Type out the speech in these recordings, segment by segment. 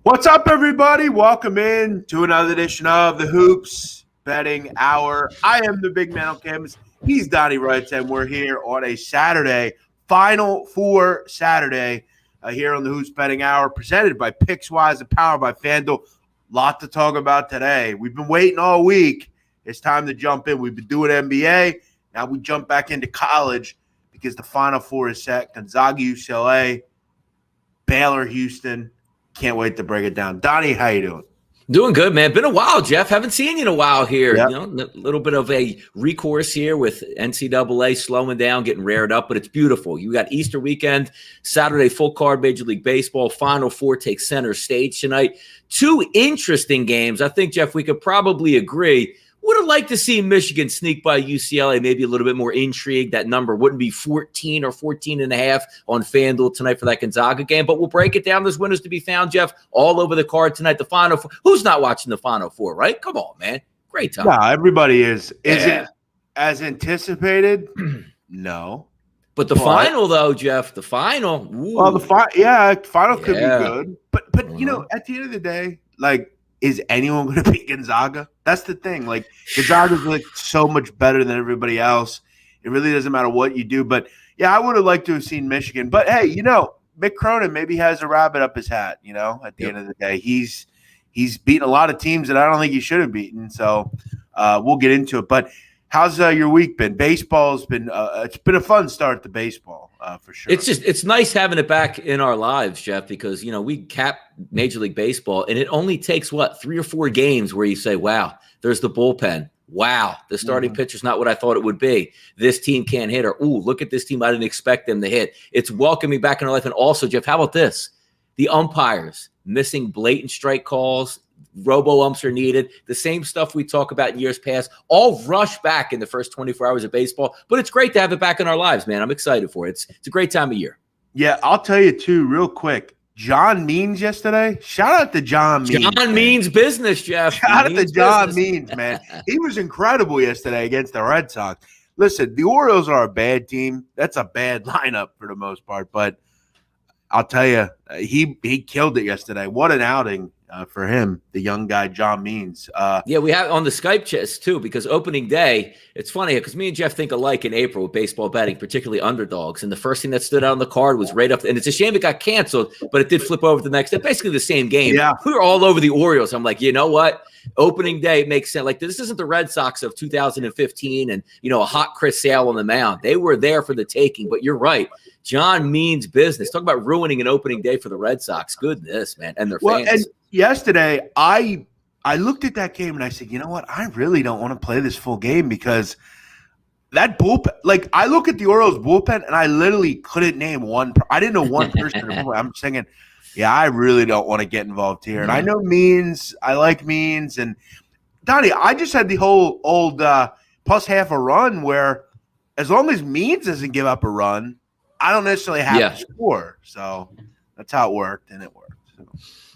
What's up, everybody? Welcome in to another edition of the Hoops Betting Hour. I am the big man on campus. He's Donnie Rightside, and we're here on a Saturday, Final Four Saturday, here on the Hoops Betting Hour, presented by PicksWise and powered by FanDuel. Lot to talk about today. We've been waiting all week. It's time to jump in. We've been doing NBA. Now we jump back into college because the Final Four is set. Gonzaga, UCLA, Baylor, Houston. Can't wait to break it down. Donnie, how you doing? Doing good, man. Been a while, Jeff. Haven't seen you in a while here. Yep. You know, a little bit of a recourse here with NCAA slowing down, getting rared up, but it's beautiful. You got Easter weekend, Saturday full card Major League Baseball. Final Four takes center stage tonight. Two interesting games. I think, Jeff, we could probably agree. Would have liked to see Michigan sneak by UCLA, maybe a little bit more intrigue. That number wouldn't be 14 or 14.5 on FanDuel tonight for that Gonzaga game. But we'll break it down. There's winners to be found, Jeff, all over the card tonight. The Final Four. Who's not watching the Final Four, right? Come on, man. Great time. No, everybody is. Is Yeah. it as anticipated? No. But the final, though, Jeff, the final. Ooh. Well, final could be good. But you know, at the end of the day, like, is anyone going to beat Gonzaga? That's the thing. Like, Gonzaga's like so much better than everybody else. It really doesn't matter what you do. But yeah, I would have liked to have seen Michigan. But hey, you know, Mick Cronin maybe has a rabbit up his hat. You know, at the end of the day, he's beaten a lot of teams that I don't think he should have beaten. So we'll get into it. But how's your week been? Baseball's been it's been a fun start to baseball for sure. It's nice having it back in our lives, Jeff, because you know we cap Major League Baseball, and it only takes 3 or 4 games where you say, "Wow, there's the bullpen. Wow, the starting pitcher's not what I thought it would be. This team can't hit." Or, "Ooh, look at this team. I didn't expect them to hit." It's welcoming back in our life, and also, Jeff, how about this? The umpires missing blatant strike calls. Robo-umps are needed. The same stuff we talk about in years past, all rush back in the first 24 hours of baseball. But it's great to have it back in our lives, man. I'm excited for it. It's a great time of year. Yeah, I'll tell you, too, real quick. John Means yesterday. Shout out to John Means. John Means business, Jeff. Shout out to John Means, man. He was incredible yesterday against the Red Sox. Listen, the Orioles are a bad team. That's a bad lineup for the most part. But I'll tell you, he killed it yesterday. What an outing. For him, the young guy, John Means. Yeah, we have on the Skype chats, too, because opening day, it's funny because me and Jeff think alike in April with baseball betting, particularly underdogs. And the first thing that stood out on the card was right up. And it's a shame it got canceled, but it did flip over the next day. Basically the same game. Yeah. We were all over the Orioles. I'm like, you know what? Opening day makes sense. Like, this isn't the Red Sox of 2015 and, you know, a hot Chris Sale on the mound. They were there for the taking, but you're right. John Means business. Talk about ruining an opening day for the Red Sox. Goodness, man. And their fans. And yesterday, I looked at that game and I said, you know what? I really don't want to play this full game because that bullpen, like, I look at the Orioles bullpen and I literally couldn't name one. I didn't know one person. I'm thinking, yeah, I really don't want to get involved here. And I know Means. I like Means. And Donnie, I just had the whole old plus half a run where as long as Means doesn't give up a run, I don't necessarily have to score. So that's how it worked, and it worked. So.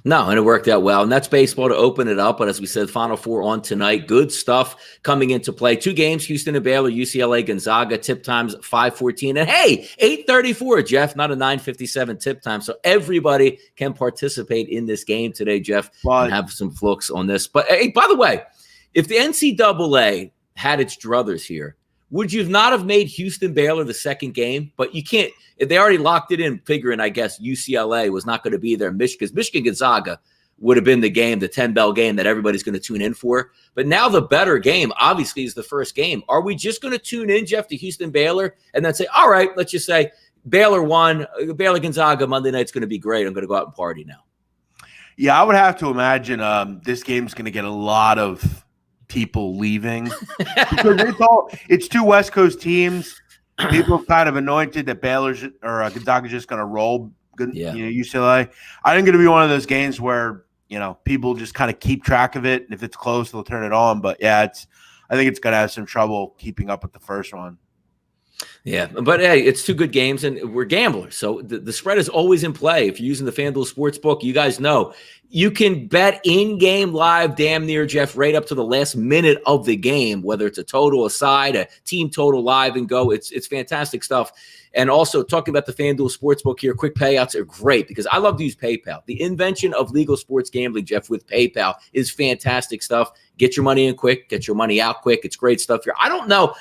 No, and it worked out well. And that's baseball to open it up. But as we said, Final Four on tonight. Good stuff coming into play. 2 games, Houston and Baylor, UCLA, Gonzaga. Tip times 5:14. And hey, 8:34, Jeff, not a 9:57 tip time. So everybody can participate in this game today, Jeff, and have some flux on this. But hey, by the way, if the NCAA had its druthers here, would you not have made Houston Baylor the second game? But you can't. They already locked it in, figuring, I guess, UCLA was not going to be there. Michigan Gonzaga would have been the game, the 10-bell game that everybody's going to tune in for. But now the better game, obviously, is the first game. Are we just going to tune in, Jeff, to Houston Baylor and then say, all right, let's just say Baylor won, Baylor Gonzaga Monday night's going to be great. I'm going to go out and party now. Yeah, I would have to imagine this game's going to get a lot of people leaving because it's 2 West Coast teams. People have kind of anointed that Baylor's or Gonzaga's just going to roll. UCLA. I think it'll be one of those games where people just kind of keep track of it. And if it's close, they'll turn it on. But yeah, I think it's going to have some trouble keeping up with the first one. Yeah, but hey, it's two good games, and we're gamblers, so the spread is always in play. If you're using the FanDuel Sportsbook, you guys know you can bet in-game live, damn near, Jeff, right up to the last minute of the game, whether it's a total, a side, a team total, live and go. It's fantastic stuff. And also talking about the FanDuel Sportsbook here, quick payouts are great because I love to use PayPal. The invention of legal sports gambling, Jeff, with PayPal is fantastic stuff. Get your money in quick, get your money out quick. It's great stuff here. I don't know.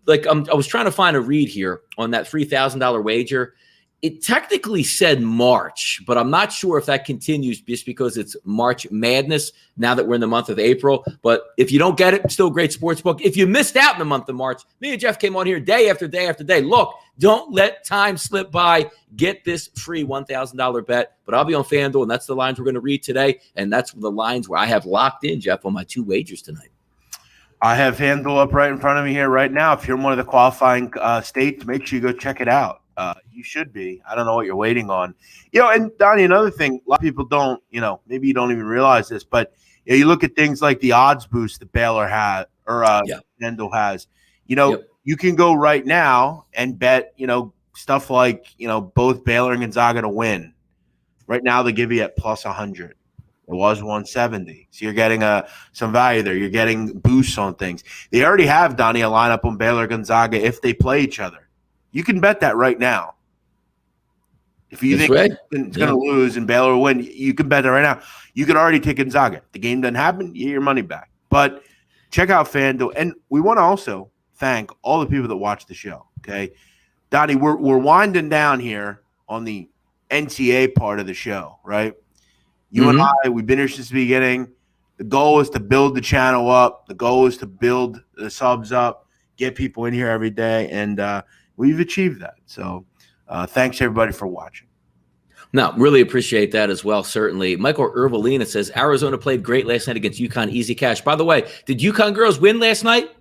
I was trying to find a read here on that $3,000 wager. It technically said March, but I'm not sure if that continues just because it's March Madness now that we're in the month of April. But if you don't get it, still great sports book. If you missed out in the month of March, me and Jeff came on here day after day after day. Look, don't let time slip by. Get this free $1,000 bet. But I'll be on FanDuel, and that's the lines we're going to read today. And that's the lines where I have locked in, Jeff, on my two wagers tonight. I have FanDuel up right in front of me here right now. If you're in one of the qualifying states, make sure you go check it out. You should be. I don't know what you're waiting on. And Donnie, another thing, a lot of people don't, maybe you don't even realize this, but you look at things like the odds boost that Baylor has or FanDuel has. You can go right now and bet, stuff like, both Baylor and Gonzaga to win. Right now they give you at plus 100. It was 170. So you're getting some value there. You're getting boosts on things. They already have, Donnie, a lineup on Baylor Gonzaga if they play each other. You can bet that right now. If you think it's going to lose and Baylor will win, you can bet that right now. You could already take Gonzaga. If the game doesn't happen, you get your money back. But check out FanDuel. And we want to also thank all the people that watch the show, okay? Donnie, we're winding down here on the NCAA part of the show, right? You and I, we've been here since the beginning. The goal is to build the channel up. The goal is to build the subs up, get people in here every day, and we've achieved that. So thanks, everybody, for watching. No, really appreciate that as well, certainly. Michael Ervalina says, Arizona played great last night against UConn, easy cash. By the way, did UConn girls win last night?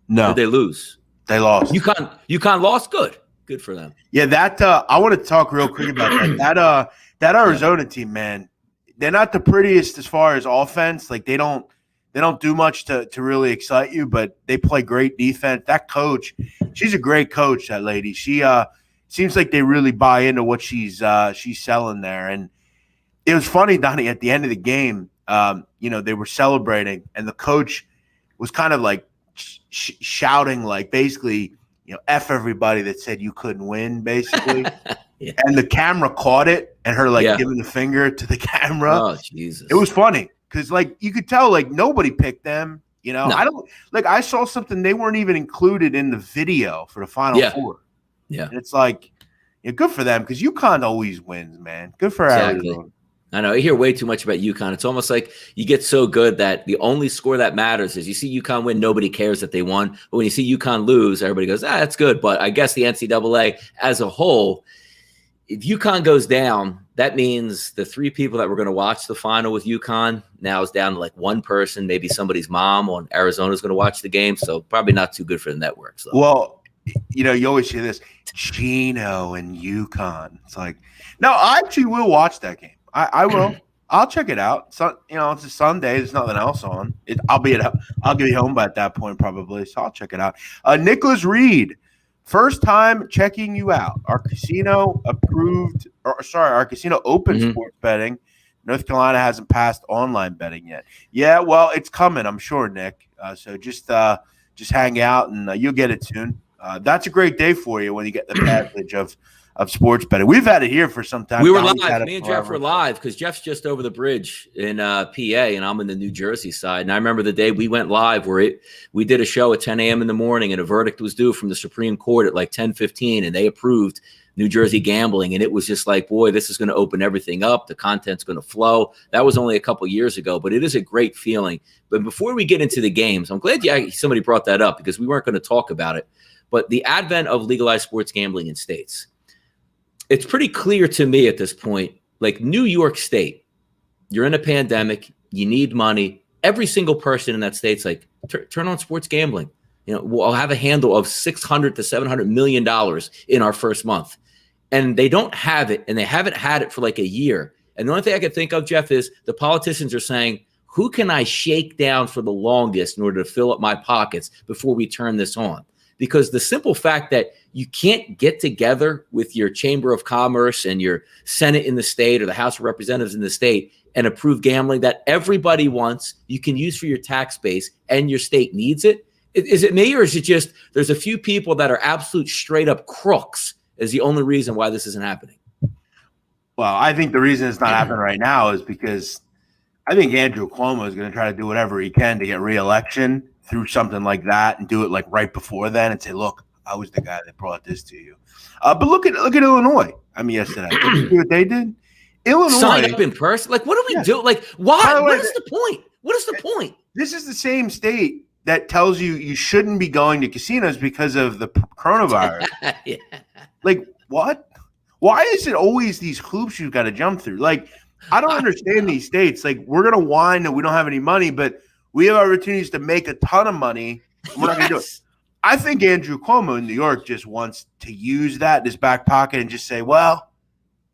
No. Or did they lose? They lost. UConn lost? Good. Good for them. Yeah, that I want to talk real quick about that. That Arizona team, man, they're not the prettiest as far as offense. Like they don't do much to really excite you, but they play great defense. That coach, she's a great coach, that lady. She seems like they really buy into what she's selling there. And it was funny, Donnie, at the end of the game, they were celebrating and the coach was kind of like shouting, like basically, F everybody that said you couldn't win, basically. Yeah. And the camera caught it and her giving the finger to the camera. Oh, Jesus. It was funny because you could tell nobody picked them. No. I saw something, they weren't even included in the video for the Final Four. Yeah. And it's good for them because UConn always wins, man. Good for Arizona. I know. I hear way too much about UConn. It's almost like you get so good that the only score that matters is you see UConn win, nobody cares that they won. But when you see UConn lose, everybody goes, that's good. But I guess the NCAA as a whole, if UConn goes down, that means the three people that were going to watch the final with UConn now is down to one person, maybe somebody's mom on Arizona's going to watch the game. So probably not too good for the network. So. Well, you always hear this, Gino and UConn. It's no, I actually will watch that game. I will. I'll check it out. So, it's a Sunday. There's nothing else on. I'll be home by that point probably. So I'll check it out. Nicholas Reed, first time checking you out. Our casino open sports betting. North Carolina hasn't passed online betting yet. Yeah, well, it's coming, I'm sure, Nick. So just hang out and you'll get it soon. That's a great day for you when you get the passage of sports betting. We've had it here for some time. We were live. Me and Jeff were live because Jeff's just over the bridge in PA, and I'm in the New Jersey side. And I remember the day we went live where we did a show at 10 a.m. in the morning, and a verdict was due from the Supreme Court at 10:15, and they approved New Jersey gambling. And it was just boy, this is going to open everything up. The content's going to flow. That was only a couple years ago, but it is a great feeling. But before we get into the games, I'm glad somebody brought that up because we weren't going to talk about it. But the advent of legalized sports gambling in states. It's pretty clear to me at this point, New York State, you're in a pandemic, you need money. Every single person in that state's turn on sports gambling. We'll have a handle of $600 to $700 million in our first month. And they don't have it, and they haven't had it for a year. And the only thing I can think of, Jeff, is the politicians are saying, who can I shake down for the longest in order to fill up my pockets before we turn this on? because the simple fact that you can't get together with your Chamber of Commerce and your Senate in the state or the House of Representatives in the state and approve gambling that everybody wants, you can use for your tax base, and your state needs it. Is it me, or is it just there's a few people that are absolute straight up crooks is the only reason why this isn't happening? Well, I think the reason it's not happening right now is because I think Andrew Cuomo is going to try to do whatever he can to get re-election through something like that, and do it like right before then and say, look, I was the guy that brought this to you. But look at Illinois. I mean, yesterday. Did you see what they did? Illinois. Sign up in person? Like, what do we do? Like, why? What is the point? What is the point? This is the same state that tells you shouldn't be going to casinos because of the coronavirus. Yeah. Like, what? Why is it always these hoops you've got to jump through? Like, I don't understand these states. Like, we're going to whine that we don't have any money, but we have opportunities to make a ton of money. We're not going to do it. I think Andrew Cuomo in New York just wants to use that in his back pocket and just say, well,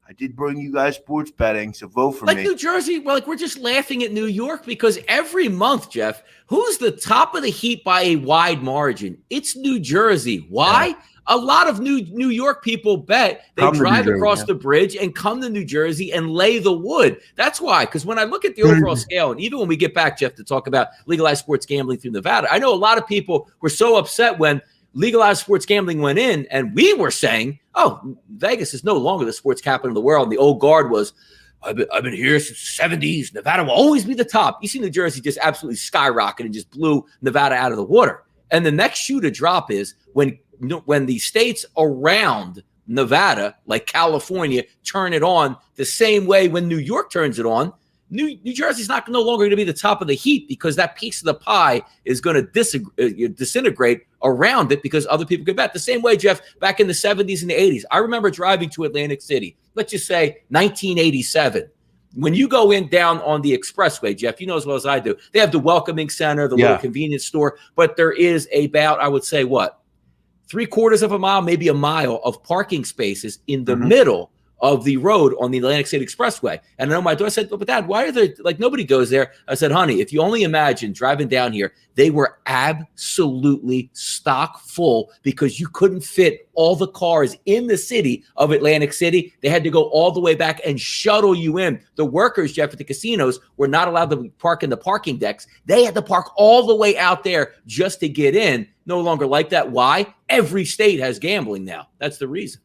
I did bring you guys sports betting, so vote for me. Like New Jersey, well, like we're just laughing at New York because every month, Jeff, who's the top of the heap by a wide margin? It's New Jersey. Why? Yeah. A lot of New York people bet they drive across the bridge and come to New Jersey and lay the wood. That's why, because when I look at the overall scale, and even when we get back, Jeff, to talk about legalized sports gambling through Nevada, I know a lot of people were so upset when legalized sports gambling went in, and we were saying, oh, Vegas is no longer the sports capital of the world. And the old guard was, I've been here since the 70s. Nevada will always be the top. You see New Jersey just absolutely skyrocketed and just blew Nevada out of the water. And the next shoe to drop is when the states around Nevada, like California, turn it on the same way when New York turns it on. New Jersey's no longer going to be the top of the heap because that piece of the pie is going to disintegrate around it because other people could bet. The same way, Jeff, back in the 70s and the 80s. I remember driving to Atlantic City, let's just say 1987. When you go in down on the expressway, Jeff, you know as well as I do, they have the welcoming center, the little convenience store, but there is about, I would say, what, 3/4 of a mile, maybe a mile of parking spaces in the middle of the road on the Atlantic City Expressway. And I know my daughter said, but Dad, why are there, like, nobody goes there? I said, honey, if you only imagine driving down here, they were absolutely stock full because you couldn't fit all the cars in the city of Atlantic City. They had to go all the way back and shuttle you in. The workers, Jeff, at the casinos were not allowed to park in the parking decks. They had to park all the way out there just to get in. No longer like that. Why? Every state has gambling now. That's the reason.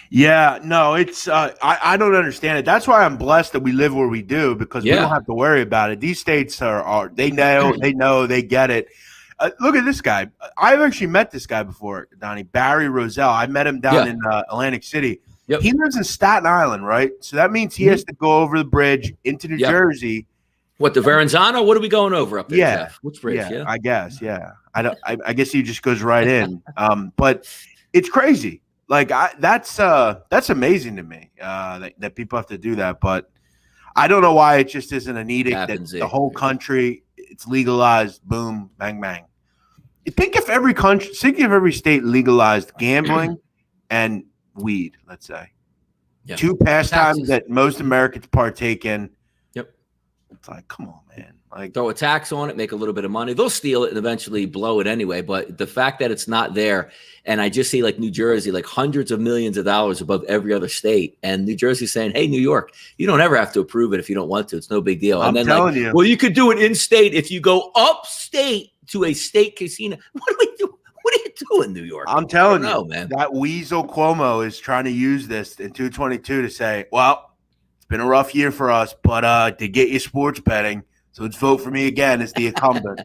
Yeah, no, it's I don't understand it. That's why I'm blessed that we live where we do because we don't have to worry about it. These states are they know, they get it. Look at this guy. I've actually met this guy before, Donnie, Barry Roselle. I met him down in Atlantic City. Yep. He lives in Staten Island, right? So that means he has to go over the bridge into New Jersey. What, the Verrazano? What are we going over up there, Jeff? Which bridge? Yeah, I guess. Yeah, I guess he just goes right in. But it's crazy. Like that's amazing to me that people have to do that, but I don't know why it just isn't an edict that the whole country it's legalized. Boom, bang, bang. Think if every state legalized gambling and weed, let's say, two pastimes that most Americans partake in. Yep, it's like, come on, man. Like, throw a tax on it, make a little bit of money. They'll steal it and eventually blow it anyway. But the fact that it's not there, and I just see like New Jersey, like hundreds of millions of dollars above every other state, and New Jersey saying, "Hey, New York, you don't ever have to approve it if you don't want to. It's no big deal." And then telling you, well, you could do it in state if you go upstate to a state casino. What do we do? What are you doing, New York? I'm telling you, man, that weasel Cuomo is trying to use this in 222 to say, "Well, it's been a rough year for us, but to get you sports betting." So let's vote for me again as the incumbent.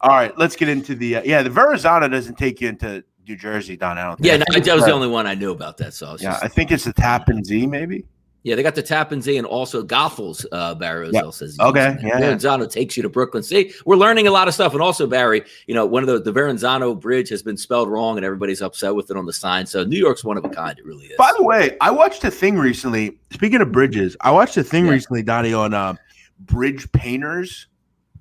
All right, let's get into the the Verrazano doesn't take you into New Jersey, Don. I don't think. Yeah, that was the only one I knew about that. So I think it's the Tappan Zee, maybe. Yeah, they got the Tappan Zee and also Goffel's Barry Roselle says. Okay, Verrazano takes you to Brooklyn. See, we're learning a lot of stuff. And also, Barry, one of the Verrazano Bridge has been spelled wrong and everybody's upset with it on the sign. So New York's one of a kind. It really is. By the way, I watched a thing recently. Speaking of bridges, I watched a thing recently, Donnie, on bridge painters.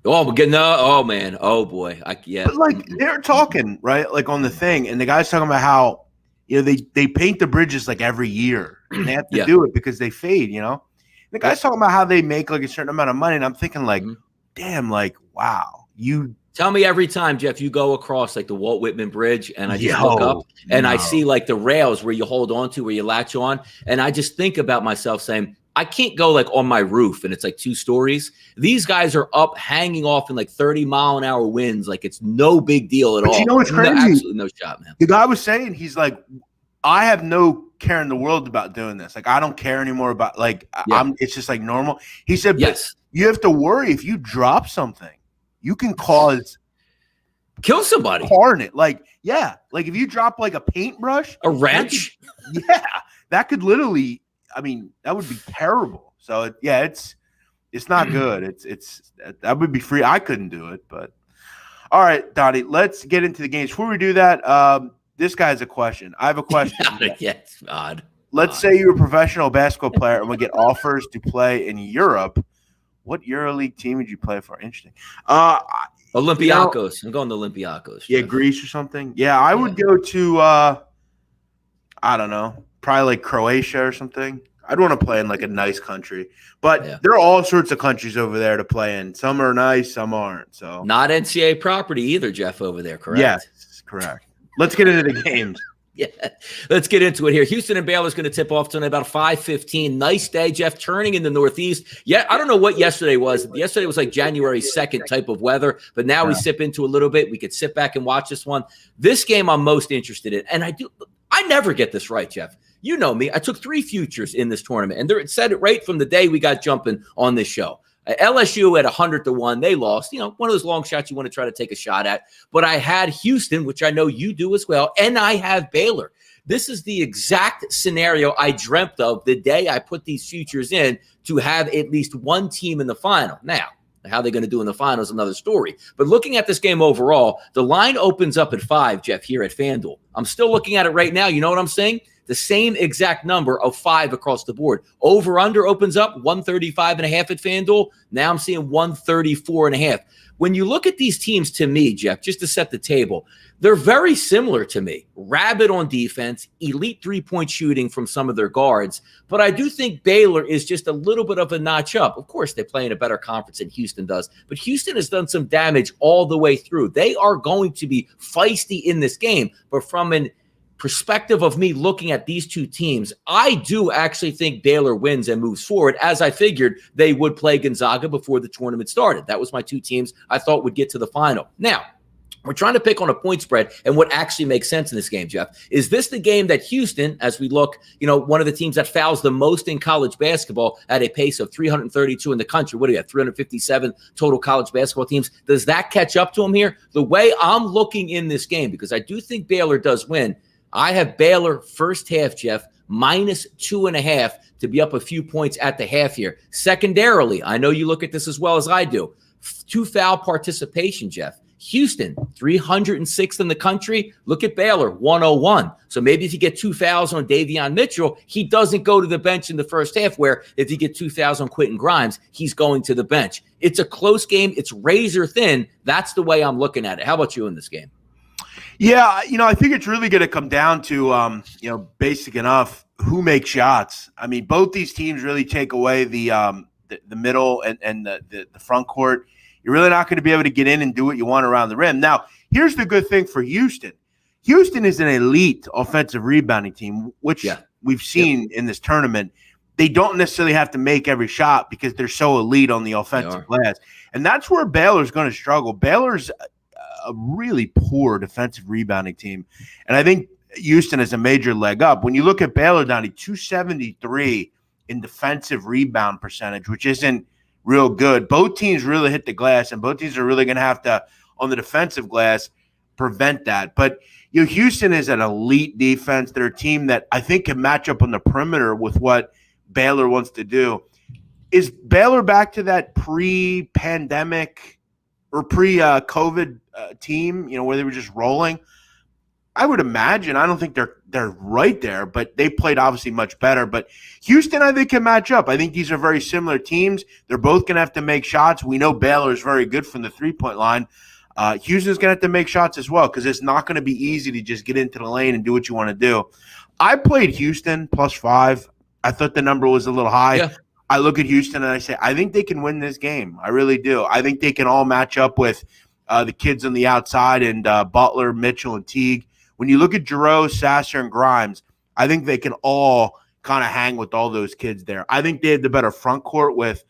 Oh, no, man. Oh, boy. But like they're talking, right? Like on the thing, and the guy's talking about how they paint the bridges like every year. And they have to do it because they fade, The guy's talking about how they make like a certain amount of money, and I'm thinking like, damn, like, wow, you Tell me every time, Jeff, you go across like the Walt Whitman Bridge and I just look up and I see like the rails where you hold on to, where you latch on. And I just think about myself saying, I can't go like on my roof and it's like 2 stories. These guys are up hanging off in like 30-mile-an-hour winds. Like it's no big deal at all. You know what's crazy? Absolutely no shot, man. The guy was saying, he's like, I have no care in the world about doing this. Like, I don't care anymore about like, it's just like normal. He said, yes, but you have to worry if you drop something, you can kill somebody. Carnage. Like, yeah. Like if you drop like a paintbrush, a wrench. That could literally, I mean, that would be terrible. So it's not good. It's that would be free. I couldn't do it, but all right, Donnie, let's get into the games. Before we do that, this guy has a question. I have a question. It's odd. Let's say you're a professional basketball player and we get offers to play in Europe. What EuroLeague team would you play for? Interesting. Olympiacos. I'm going to Olympiacos. Yeah, Greece or something. Yeah, I would go to I don't know, probably like Croatia or something. I'd want to play in like a nice country. But there are all sorts of countries over there to play in. Some are nice, some aren't. So not NCAA property either, Jeff, over there, correct? Yes, correct. Let's get into the games. Yeah, let's get into it here. Houston and Baylor is going to tip off tonight about 5:15. Nice day, Jeff, turning in the Northeast. Yeah, I don't know what yesterday was. Yesterday was like January 2nd type of weather, but now we sip into a little bit. We could sit back and watch this one. This game I'm most interested in, and I never get this right, Jeff. You know me. I took 3 futures in this tournament, and it said it right from the day we got jumping on this show. LSU at 100-1, they lost. You know, one of those long shots you want to try to take a shot at. But I had Houston, which I know you do as well, and I have Baylor. This is the exact scenario I dreamt of the day I put these futures in to have at least one team in the final. Now, how they're going to do in the final is another story. But looking at this game overall, the line opens up at 5, Jeff, here at FanDuel. I'm still looking at it right now. You know what I'm saying? The same exact number of 5 across the board. Over-under opens up 135.5 at FanDuel. Now I'm seeing 134.5. When you look at these teams, to me, Jeff, just to set the table, they're very similar to me. Rabid on defense, elite three-point shooting from some of their guards. But I do think Baylor is just a little bit of a notch up. Of course, they play in a better conference than Houston does. But Houston has done some damage all the way through. They are going to be feisty in this game. But from an perspective of me looking at these two teams, I do actually think Baylor wins and moves forward, as I figured they would play Gonzaga before the tournament started. That was my 2 teams I thought would get to the final. Now, we're trying to pick on a point spread and what actually makes sense in this game, Jeff. Is this the game that Houston, as we look, one of the teams that fouls the most in college basketball at a pace of 332 in the country? What do you have, 357 total college basketball teams? Does that catch up to them here? The way I'm looking in this game, because I do think Baylor does win, I have Baylor first half, Jeff, -2.5 to be up a few points at the half here. Secondarily, I know you look at this as well as I do. 2 foul participation, Jeff. Houston, 306th in the country. Look at Baylor, 101. So maybe if you get 2 fouls on Davion Mitchell, he doesn't go to the bench in the first half, where if you get 2 fouls on Quentin Grimes, he's going to the bench. It's a close game. It's razor thin. That's the way I'm looking at it. How about you in this game? Yeah, I think it's really going to come down to, basic enough, who makes shots. I mean, both these teams really take away the middle and the front court. You're really not going to be able to get in and do what you want around the rim. Now, here's the good thing for Houston. Houston is an elite offensive rebounding team, which we've seen in this tournament. They don't necessarily have to make every shot because they're so elite on the offensive glass. And that's where Baylor's going to struggle. Baylor's a really poor defensive rebounding team. And I think Houston has a major leg up. When you look at Baylor, Donnie, 273 in defensive rebound percentage, which isn't real good. Both teams really hit the glass, and both teams are really going to have to, on the defensive glass, prevent that. But Houston is an elite defense. They're a team that I think can match up on the perimeter with what Baylor wants to do. Is Baylor back to that pre-pandemic or pre-COVID team, where they were just rolling? I would imagine. I don't think they're right there, but they played obviously much better. But Houston, I think, can match up. I think these are very similar teams. They're both going to have to make shots. We know Baylor is very good from the three-point line. Houston's going to have to make shots as well, because it's not going to be easy to just get into the lane and do what you want to do. I played Houston +5. I thought the number was a little high. Yeah. I look at Houston and I say, I think they can win this game. I really do. I think they can all match up with the kids on the outside, and Butler, Mitchell, and Teague. When you look at Giroux, Sasser, and Grimes, I think they can all kind of hang with all those kids there. I think they had the better front court with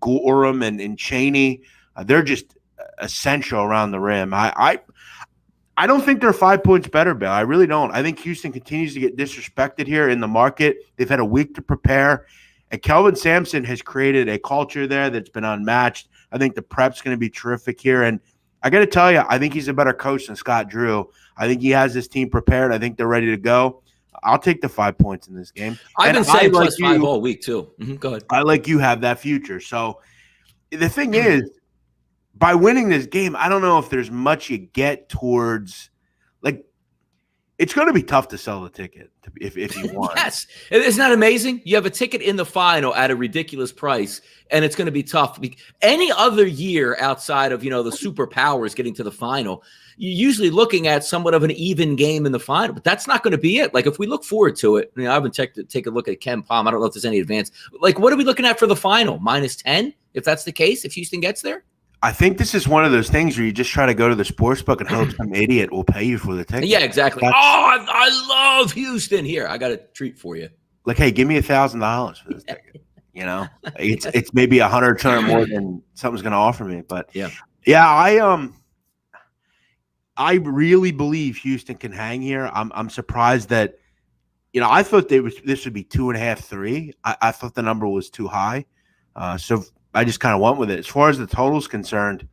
Gorham and Chaney. They're just essential around the rim. I don't think they're 5 points better, Bill. I really don't. I think Houston continues to get disrespected here in the market. They've had a week to prepare, and Kelvin Sampson has created a culture there that's been unmatched. I think the prep's going to be terrific here, and I got to tell you, I think he's a better coach than Scott Drew. I think he has his team prepared. I think they're ready to go. I'll take the 5 points in this game. I've been saying plus 5 all week too. Go ahead. I like you have that future. So the thing is, by winning this game, I don't know if there's much you get towards, like, it's going to be tough to sell the ticket if you want. Yes. Isn't that amazing? You have a ticket in the final at a ridiculous price, and it's going to be tough. Any other year outside of, the superpowers getting to the final, you're usually looking at somewhat of an even game in the final, but that's not going to be it. Like, if we look forward to it, I haven't take a look at Ken Palm. I don't know if there's any advance. Like, what are we looking at for the final? -10, if that's the case, if Houston gets there? I think this is one of those things where you just try to go to the sports book and hope some idiot will pay you for the ticket. Yeah, exactly. I love Houston. Here, I got a treat for you. Like, hey, give me $1,000 for this ticket. It's maybe 100 more than something's going to offer me. But I really believe Houston can hang here. I'm surprised that, I thought this would be 2.5, 3. I thought the number was too high. So I just kind of went with it. As far as the total's concerned,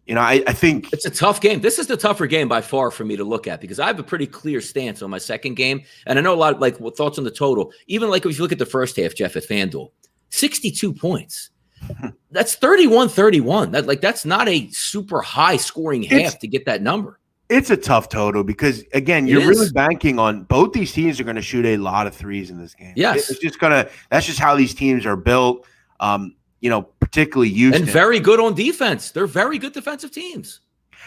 I think it's a tough game. This is the tougher game by far for me to look at because I have a pretty clear stance on my second game. And I know a lot of thoughts on the total. Even if you look at the first half, Jeff, at FanDuel, 62 points. That's 31-31. That's not a super high scoring half to get that number. It's a tough total because, again, you're really banking on both these teams are going to shoot a lot of threes in this game. Yes. That's just how these teams are built. Particularly Houston. And very good on defense. They're very good defensive teams.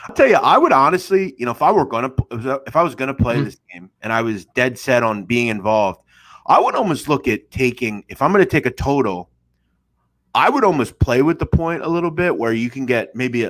I'll tell you, I would honestly, if I was going to play this game and I was dead set on being involved, I would almost look at if I'm going to take a total, I would almost play with the point a little bit where you can get maybe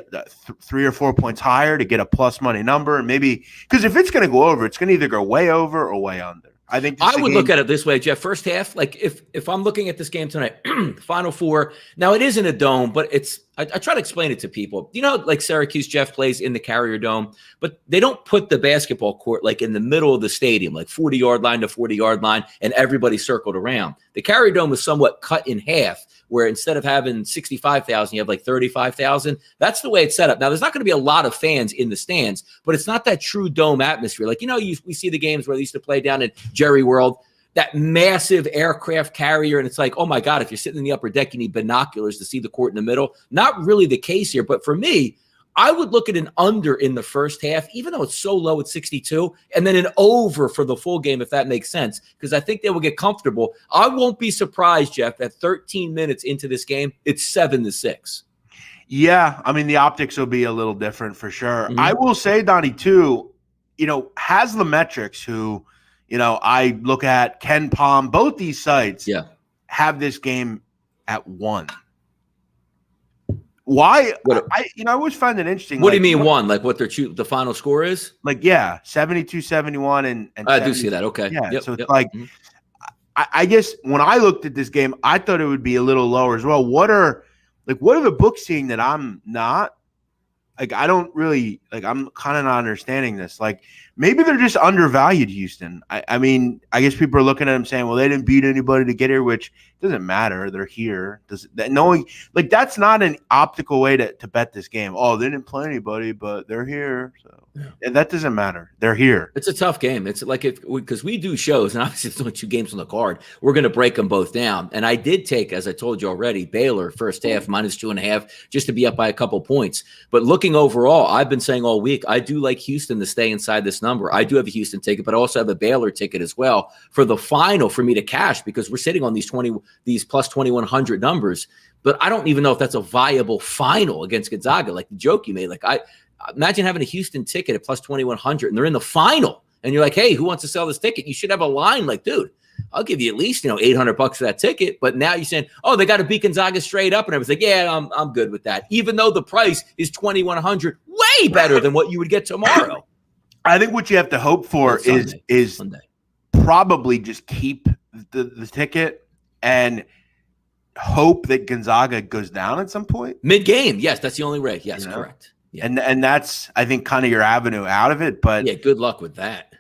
3 or 4 points higher to get a plus money number. And maybe, because if it's going to go over, it's going to either go way over or way under. I think I would look at it this way, Jeff. First half, like if I'm looking at this game tonight, Final Four. Now it is in a dome, but I try to explain it to people. Like Syracuse, Jeff plays in the Carrier Dome, but they don't put the basketball court like in the middle of the stadium, like 40-yard line to 40-yard line, and everybody circled around. The Carrier Dome is somewhat cut in half, where instead of having 65,000, you have like 35,000. That's the way it's set up. Now, there's not going to be a lot of fans in the stands, but it's not that true dome atmosphere. Like, we see the games where they used to play down in Jerry World, that massive aircraft carrier, and it's like, oh my God, if you're sitting in the upper deck, you need binoculars to see the court in the middle. Not really the case here, but for me, I would look at an under in the first half, even though it's so low at 62, and then an over for the full game, if that makes sense, because I think they will get comfortable. I won't be surprised, Jeff, that 13 minutes into this game, it's 7-6. Yeah, I mean, the optics will be a little different for sure. I will say, Donnie, too, has the metrics who, I look at Ken Palm, both these sites have this game at 1. Why? I always find it interesting. What do you mean 1? Like what the final score is? Like, 72-71 and I do see that. Okay. Yeah. Yep, so it's like, I guess when I looked at this game, I thought it would be a little lower as well. What are the books seeing that I'm not? Like, I don't really, I'm kind of not understanding this. Like, maybe they're just undervalued, Houston. I mean, I guess people are looking at them saying, well, they didn't beat anybody to get here, which doesn't matter. They're here. That's not an optical way to bet this game. Oh, they didn't play anybody, but they're here. So and that doesn't matter. They're here. It's a tough game. It's like because we do shows, and obviously there's only 2 games on the card. We're going to break them both down. And I did take, as I told you already, Baylor first half -2.5 just to be up by a couple points. But looking overall, I've been saying all week, I do like Houston to stay inside this number. I do have a Houston ticket, but I also have a Baylor ticket as well for the final for me to cash because we're sitting on these plus 2,100 numbers. But I don't even know if that's a viable final against Gonzaga. Like the joke you made, like I imagine having a Houston ticket at plus 2,100 and they're in the final and you're like, hey, who wants to sell this ticket? You should have a line like, dude, I'll give you at least, $800 for that ticket. But now you're saying, oh, they got to beat Gonzaga straight up. And I was like, yeah, I'm good with that. Even though the price is $2,100, way better than what you would get tomorrow. I think what you have to hope for is Sunday. Probably just keep the ticket and hope that Gonzaga goes down at some point. Mid-game, yes, that's the only way. Yes, correct. Yeah. And that's, I think, kind of your avenue out of it. But yeah, good luck with that.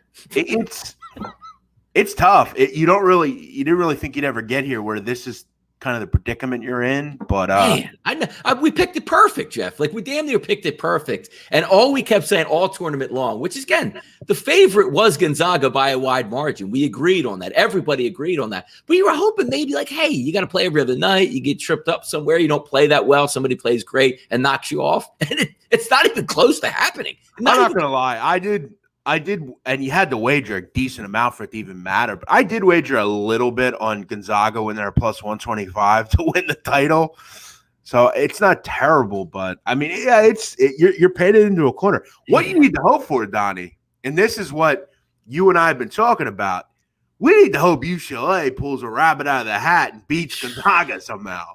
It's tough. You didn't really think you'd ever get here where this is kind of the predicament you're in. But man, we picked it perfect, Jeff. Like we damn near picked it perfect. And all we kept saying all tournament long, which is, again, the favorite was Gonzaga by a wide margin. We agreed on that. Everybody agreed on that. But you were hoping maybe like, hey, you got to play every other night. You get tripped up somewhere. You don't play that well. Somebody plays great and knocks you off. And it's not even close to happening. I'm not going to lie. I did, and you had to wager a decent amount for it to even matter. But I did wager a little bit on Gonzaga when they're plus 125 to win the title. So it's not terrible, but I mean, yeah, you're painted into a corner. What you need to hope for, Donnie, and this is what you and I have been talking about. We need to hope UCLA pulls a rabbit out of the hat and beats Gonzaga somehow.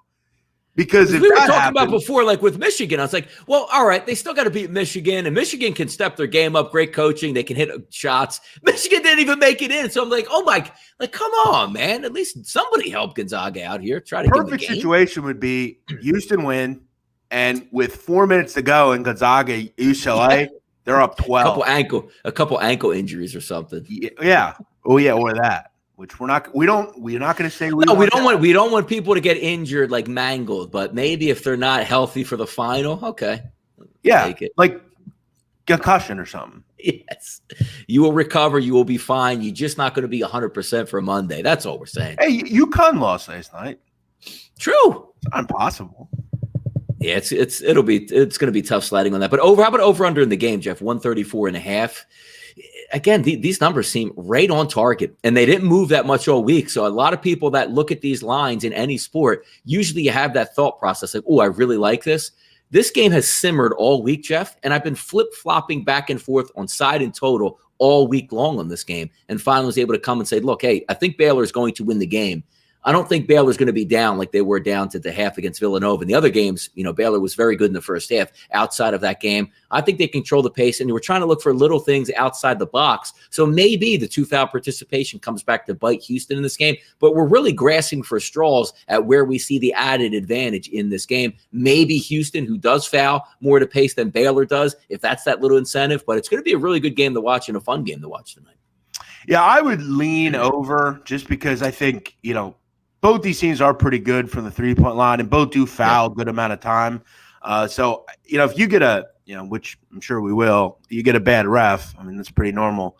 Because if we were talking about before, like with Michigan, I was like, well, all right, they still got to beat Michigan, and Michigan can step their game up. Great coaching. They can hit shots. Michigan didn't even make it in. So I'm like, oh my, like, come on, man. At least somebody help Gonzaga out here. Try to get the perfect situation would be Houston win, and with 4 minutes to go in Gonzaga, UCLA, they're up 12. A couple ankle injuries or something. Yeah. Oh yeah, or that. Which we're not going to say we don't want people to get injured, like mangled, but maybe if they're not healthy for the final, okay. Yeah, like concussion or something. Yes. You will recover, you will be fine. You're just not going to be 100% for Monday. That's all we're saying. Hey, UConn lost last night. True. It's not impossible. Yeah, it's going to be tough sliding on that. But how about over under in the game, Jeff? 134.5. Again, these numbers seem right on target, and they didn't move that much all week. So a lot of people that look at these lines in any sport, usually you have that thought process like, oh, I really like this. This game has simmered all week, Jeff, and I've been flip-flopping back and forth on side and total all week long on this game, and finally was able to come and say, look, hey, I think Baylor is going to win the game. I don't think Baylor's going to be down like they were down to the half against Villanova. In the other games, Baylor was very good in the first half. Outside of that game, I think they control the pace, and we're trying to look for little things outside the box. So maybe the 2-foul participation comes back to bite Houston in this game, but we're really grasping for straws at where we see the added advantage in this game. Maybe Houston, who does foul more to pace than Baylor does, if that's that little incentive, but it's going to be a really good game to watch and a fun game to watch tonight. Yeah, I would lean over just because I think, both these teams are pretty good from the 3-point line, and both do foul a good amount of time. So, if you get which I'm sure we will, you get a bad ref. I mean, that's pretty normal.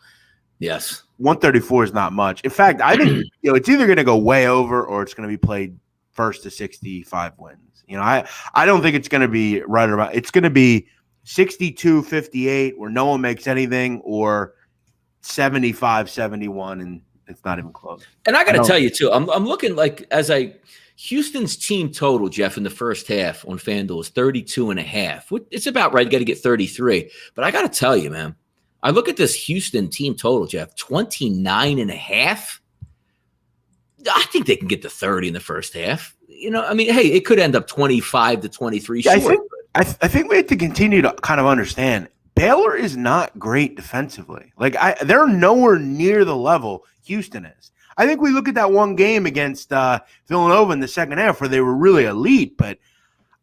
Yes. 134 is not much. In fact, I think, it's either going to go way over or it's going to be played first to 65 wins. I don't think it's going to be right around. It's going to be 62-58 where no one makes anything, or 75-71 and it's not even close. And I got to tell you, too, I'm looking like Houston's team total, Jeff, in the first half on FanDuel is 32.5. It's about right. You got to get 33. But I got to tell you, man, I look at this Houston team total, Jeff, 29.5. I think they can get to 30 in the first half. Hey, it could end up 25-23 short. I think we have to continue to kind of understand Baylor is not great defensively. Like they're nowhere near the level Houston is. I think we look at that one game against Villanova in the second half where they were really elite, but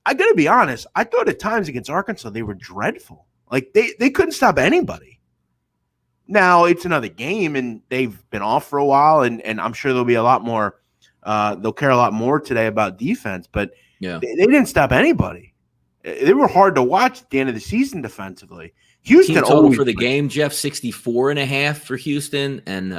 I got to be honest, I thought at times against Arkansas they were dreadful. Like they couldn't stop anybody. Now it's another game and they've been off for a while, and I'm sure there'll be a lot more. They'll care a lot more today about defense, but they didn't stop anybody. They were hard to watch at the end of the season defensively. Houston team total for the game, Jeff, 64.5 for Houston, and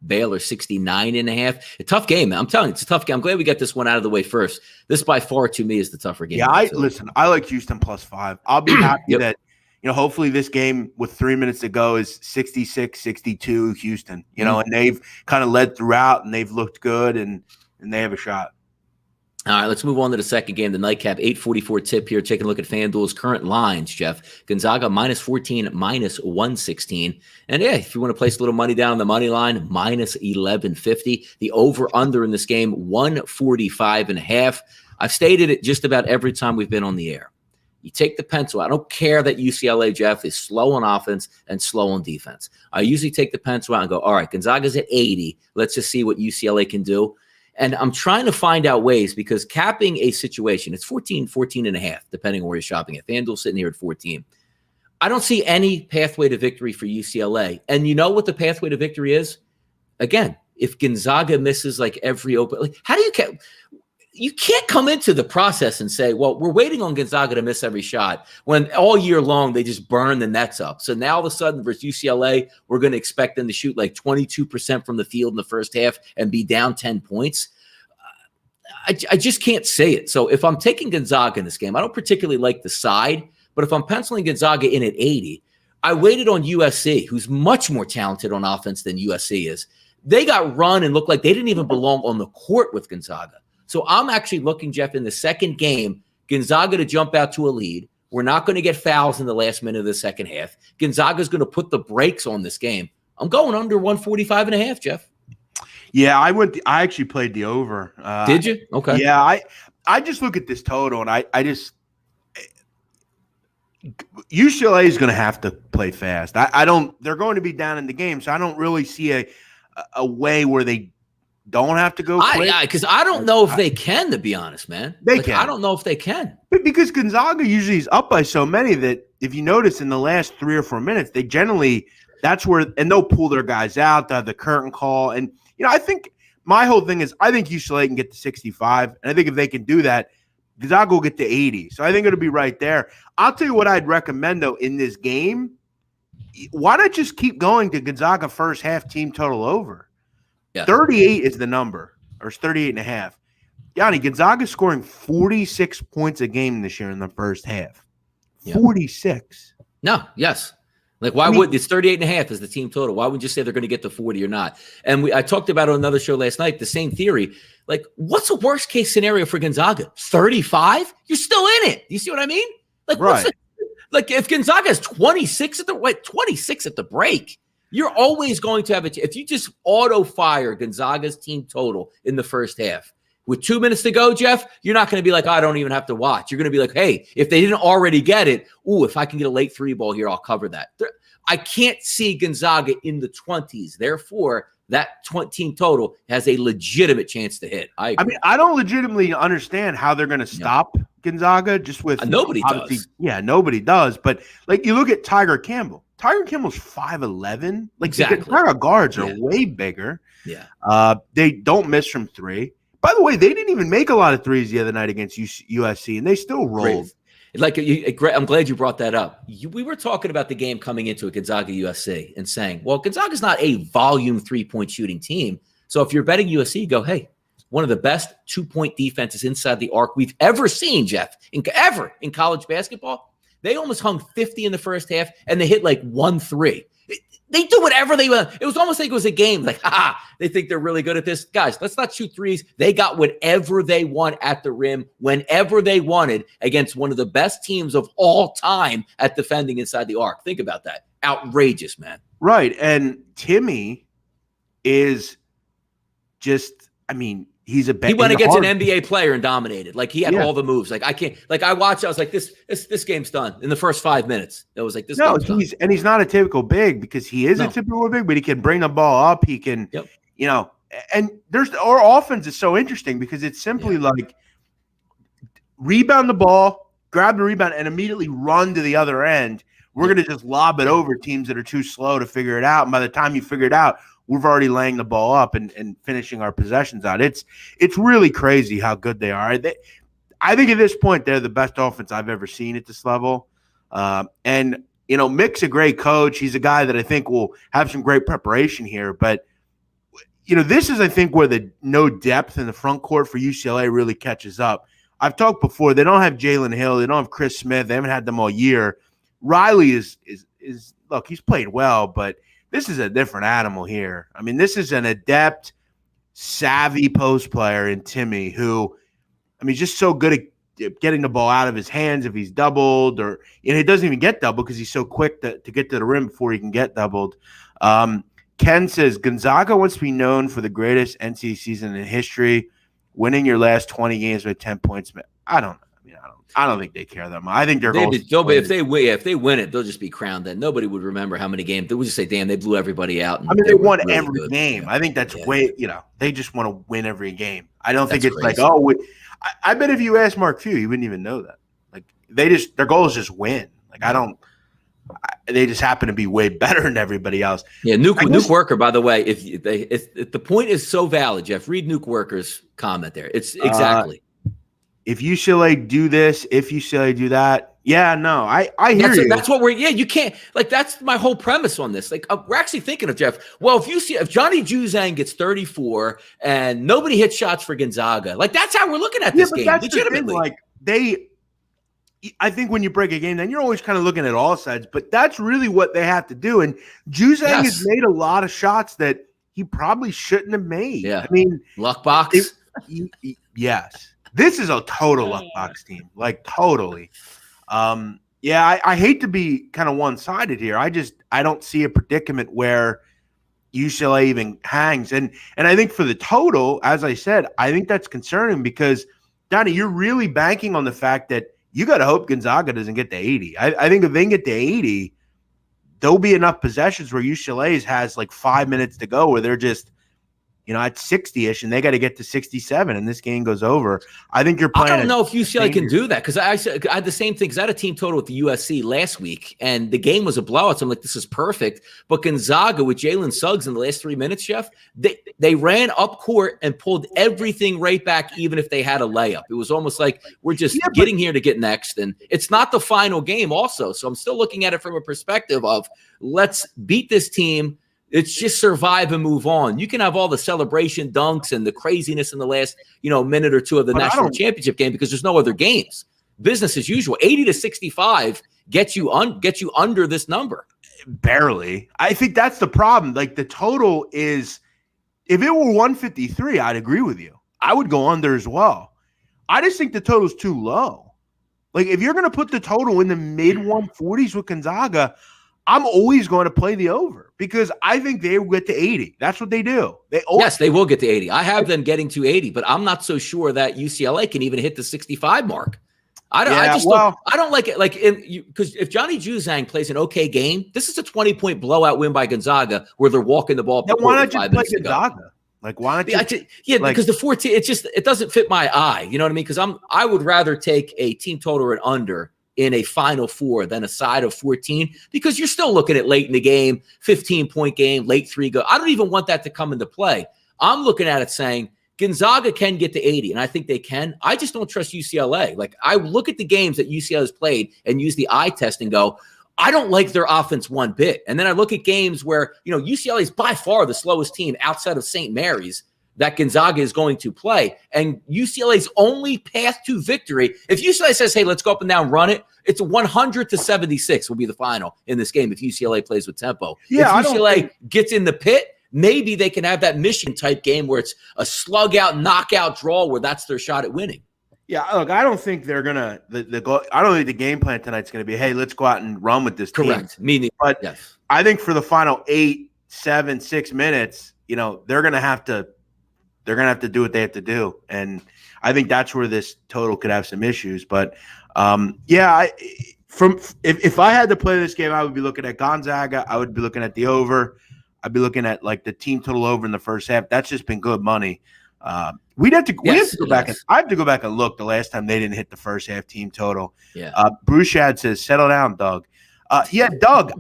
Baylor 69.5. A tough game, man. I'm telling you, it's a tough game. I'm glad we got this one out of the way first. This by far to me is the tougher game. Yeah, I like Houston +5. I'll be happy that hopefully this game with 3 minutes to go is 66-62 Houston. And they've kind of led throughout and they've looked good and they have a shot. All right, let's move on to the second game, the nightcap, 8:44 tip here. Taking a look at FanDuel's current lines, Jeff. Gonzaga -14, -116. And yeah, if you want to place a little money down on the money line, -1150. The over-under in this game, 145.5. I've stated it just about every time we've been on the air. You take the pencil. I don't care that UCLA, Jeff, is slow on offense and slow on defense. I usually take the pencil out and go, all right, Gonzaga's at 80. Let's just see what UCLA can do. And I'm trying to find out ways because capping a situation, it's 14.5, depending on where you're shopping at. FanDuel's sitting here at 14. I don't see any pathway to victory for UCLA. And you know what the pathway to victory is? Again, if Gonzaga misses like every open, like how do you can't come into the process and say, well, we're waiting on Gonzaga to miss every shot when all year long they just burn the nets up. So now all of a sudden versus UCLA, we're going to expect them to shoot like 22% from the field in the first half and be down 10 points. I just can't say it. So if I'm taking Gonzaga in this game, I don't particularly like the side, but if I'm penciling Gonzaga in at 80, I waited on USC, who's much more talented on offense than USC is. They got run and looked like they didn't even belong on the court with Gonzaga. So I'm actually looking, Jeff, in the second game, Gonzaga to jump out to a lead. We're not going to get fouls in the last minute of the second half. Gonzaga's going to put the brakes on this game. I'm going under 145.5, Jeff. Yeah, I actually played the over. Did you? Okay. Yeah, I just look at this total and I just UCLA is going to have to play fast. They're going to be down in the game, so I don't really see a way where they don't have to go quick. Because I don't know if they can, to be honest, man. They can. I don't know if they can. Because Gonzaga usually is up by so many that if you notice in the last 3 or 4 minutes, they generally that's where and they'll pull their guys out, they'll have the curtain call. And I think my whole thing is I think UCLA can get to 65. And I think if they can do that, Gonzaga will get to 80. So I think it'll be right there. I'll tell you what I'd recommend though in this game. Why not just keep going to Gonzaga first half team total over? Yeah. 38 is the number, or it's 38.5. Yanni, Gonzaga's scoring 46 points a game this year in the first half. Yeah. 46. No, yes. Like, why would it's 38.5 is the team total? Why would you say they're going to get to 40 or not? And I talked about on another show last night, the same theory. Like, what's a worst case scenario for Gonzaga? 35? You're still in it. You see what I mean? Like, right. Like if Gonzaga has 26 at the break, you're always going to have it. If you just auto fire Gonzaga's team total in the first half with 2 minutes to go, Jeff, you're not going to be like, I don't even have to watch. You're going to be like, hey, if they didn't already get it, if I can get a late 3-ball here, I'll cover that. I can't see Gonzaga in the 20s. Therefore, that team total has a legitimate chance to hit. I mean, I don't legitimately understand how they're going to stop Gonzaga just with nobody does. Yeah, nobody does. But like you look at Tiger Campbell. Tiger Campbell's 5'11". Like exactly. The Gonzaga guards are way bigger. Yeah. They don't miss from 3. By the way, they didn't even make a lot of threes the other night against USC, and they still rolled. Great. I'm glad you brought that up. We were talking about the game coming into a Gonzaga USC and saying, well, Gonzaga's not a volume 3-point shooting team. So if you're betting USC, go, hey, one of the best 2-point defenses inside the arc we've ever seen, Jeff, in college basketball. They almost hung 50 in the first half, and they hit like 1 3. They do whatever they want. It was almost like it was a game. Like, they think they're really good at this. Guys, let's not shoot threes. They got whatever they want at the rim whenever they wanted against one of the best teams of all time at defending inside the arc. Think about that. Outrageous, man. Right. And Timmy is just, he went against an NBA player and dominated. Like he had all the moves. Like I can't. Like I watched. I was like, this game's done in the first 5 minuns. It was like this. No, game's done. And he's not a typical big because he is a typical big, but he can bring the ball up. He can, And our offense is so interesting because it's simply like rebound the ball, grab the rebound, and immediately run to the other end. We're going to just lob it over teams that are too slow to figure it out. And by the time you figure it out, we're already laying the ball up and finishing our possessions out. It's really crazy how good they are. I think at this point, they're the best offense I've ever seen at this level. And Mick's a great coach. He's a guy that I think will have some great preparation here. But, this is, I think, where the no depth in the front court for UCLA really catches up. I've talked before. They don't have Jalen Hill. They don't have Chris Smith. They haven't had them all year. Riley is look, he's played well, but this is a different animal here. This is an adept, savvy post player in Timmy who I mean, he's just so good at getting the ball out of his hands if he's doubled, or he doesn't even get doubled because he's so quick to get to the rim before he can get doubled. Ken says Gonzaga wants to be known for the greatest NCAA season in history, winning your last 20 games with 10 points. I don't think they care that much. I think if they win it, they'll just be crowned. Then nobody would remember how many games. They would just say, "Damn, they blew everybody out." I mean, they won really every game. Yeah. I think that's way. They just want to win every game. I don't think it's crazy. Like, I bet if you asked Mark Few, he wouldn't even know that. Like, their goal is just win. Like, they just happen to be way better than everybody else. Yeah, Nuke Worker, by the way, if the point is so valid, Jeff, read Nuke Worker's comment there. It's exactly. If UCLA do this, if UCLA do that, yeah, no, I hear you. That's what you can't, like, that's my whole premise on this. Like, we're actually thinking of, Jeff, well, if Johnny Juzang gets 34 and nobody hits shots for Gonzaga, like, that's how we're looking at this game, legitimately. Like, I think when you break a game, then you're always kind of looking at all sides, but that's really what they have to do. And Juzang has made a lot of shots that he probably shouldn't have made. Yeah. I mean, luck box. Yes. This is a total luck box team, like totally. I hate to be kind of one-sided here. I don't see a predicament where UCLA even hangs. And I think for the total, as I said, I think that's concerning because, Donnie, you're really banking on the fact that you got to hope Gonzaga doesn't get to 80. I think if they can get to 80, there'll be enough possessions where UCLA has like 5 minutes to go where they're just – at 60-ish, and they got to get to 67, and this game goes over. I think you're playing. I don't know if UCLA can do that because I had the same thing because I had a team total with the USC last week, and the game was a blowout. So I'm like, this is perfect. But Gonzaga with Jalen Suggs in the last 3 minutes, Jeff, they ran up court and pulled everything right back, even if they had a layup. It was almost like we're just getting here to get next, and it's not the final game also. So I'm still looking at it from a perspective of let's beat this team. It's just survive and move on. You can have all the celebration dunks and the craziness in the last, minute or two of the national championship game because there's no other games. Business as usual. 80-65 gets you under this number. Barely. I think that's the problem. Like the total is, if it were 153, I'd agree with you. I would go under as well. I just think the total is too low. Like if you're going to put the total in the mid 140s with Gonzaga, I'm always going to play the over because I think they will get to 80. That's what they do. Yes, they will get to 80. I have them getting to 80, but I'm not so sure that UCLA can even hit the 65 mark. I don't like it. Like, because if Johnny Juzang plays an okay game, this is a 20-point blowout win by Gonzaga where they're walking the ball. Why not just play Gonzaga? Like, why not? Because the 14, it doesn't fit my eye. You know what I mean? Because I would rather take a team total or an under in a Final Four than a side of 14 because you're still looking at late in the game, 15-point game, late 3 go. I don't even want that to come into play. I'm looking at it saying Gonzaga can get to 80, and I think they can. I just don't trust UCLA. Like, I look at the games that UCLA has played and use the eye test and go, I don't like their offense one bit. And then I look at games where, UCLA is by far the slowest team outside of St. Mary's that Gonzaga is going to play. And UCLA's only path to victory, if UCLA says, hey, let's go up and down, run it, it's 100-76 will be the final in this game if UCLA plays with tempo. Yeah, if UCLA gets in the pit, maybe they can have that Michigan-type game where it's a slug-out, knockout draw where that's their shot at winning. Yeah, look, I don't think they're gonna. I don't think the game plan tonight's gonna be, hey, let's go out and run with this team. Correct. Meaning, but yes. I think for the final 8, 7, 6 minutes, they're gonna have to do what they have to do, and I think that's where this total could have some issues. But if I had to play this game, I would be looking at Gonzaga. I would be looking at the over. I'd be looking at like the team total over in the first half. That's just been good money. We have to go back. I have to go back and look the last time they didn't hit the first half team total. Yeah. Bruchad says, "Settle down, Doug." Doug.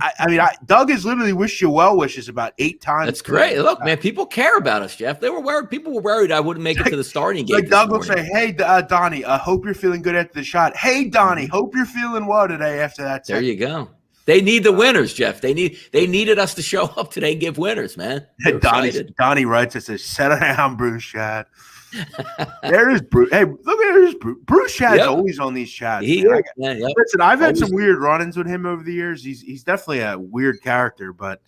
Doug has literally wished you well wishes about 8 times. That's great. Look, man, people care about us, Jeff. They were worried. People were worried I wouldn't make it to the starting game. Like Doug will say, "Hey, Donnie, hope you're feeling good after the shot." Hey, Donnie, hope you're feeling well today after that. There you go. They need the winners, Jeff. They needed us to show up today and give winners, man. Donnie writes and says, "Settle down, Bruchad." There is Bruce. Hey, look at there's Bruce Shad's always on these chats. Listen, I've had some weird run-ins with him over the years. He's definitely a weird character, but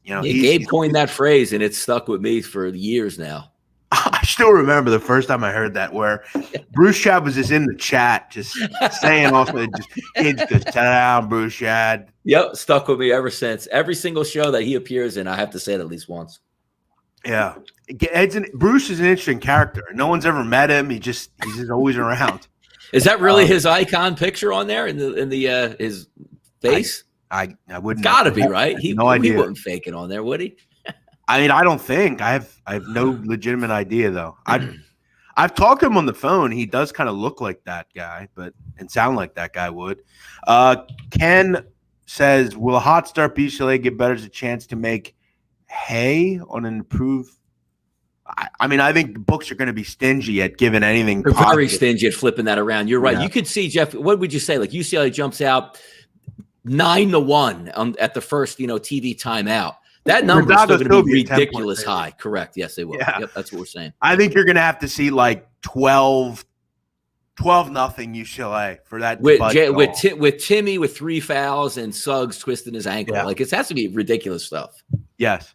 Gabe coined that phrase and it's stuck with me for years now. I still remember the first time I heard that, where Bruce Shad was just in the chat, just saying also, kids, just sit down, Bruce Shad. Yep, stuck with me ever since. Every single show that he appears in, I have to say it at least once. Yeah, Bruce is an interesting character. No one's ever met him. He's just always around. Is that really his icon picture on there in the his face? I wouldn't. Got to be, right. He idea. He wouldn't fake it on there, would he? I mean, I don't think. I have no legitimate idea though. I've talked to him on the phone. He does kind of look like that guy, and sound like that guy would. Ken says, "Will a hot start UCLA give better a chance to make hay on an improved?" I mean, I think books are going to be stingy at giving anything. They're very stingy at flipping that around. You're right. Yeah. You could see, Jeff. What would you say? Like UCLA jumps out 9-1 at the first, TV timeout. That number is still going to be ridiculous high. Correct. Yes, they will. Yeah. Yep, that's what we're saying. I think you're going to have to see like 12-0 UCLA for that. With Timmy with 3 fouls and Suggs twisting his ankle. Yeah. Like it has to be ridiculous stuff. Yes.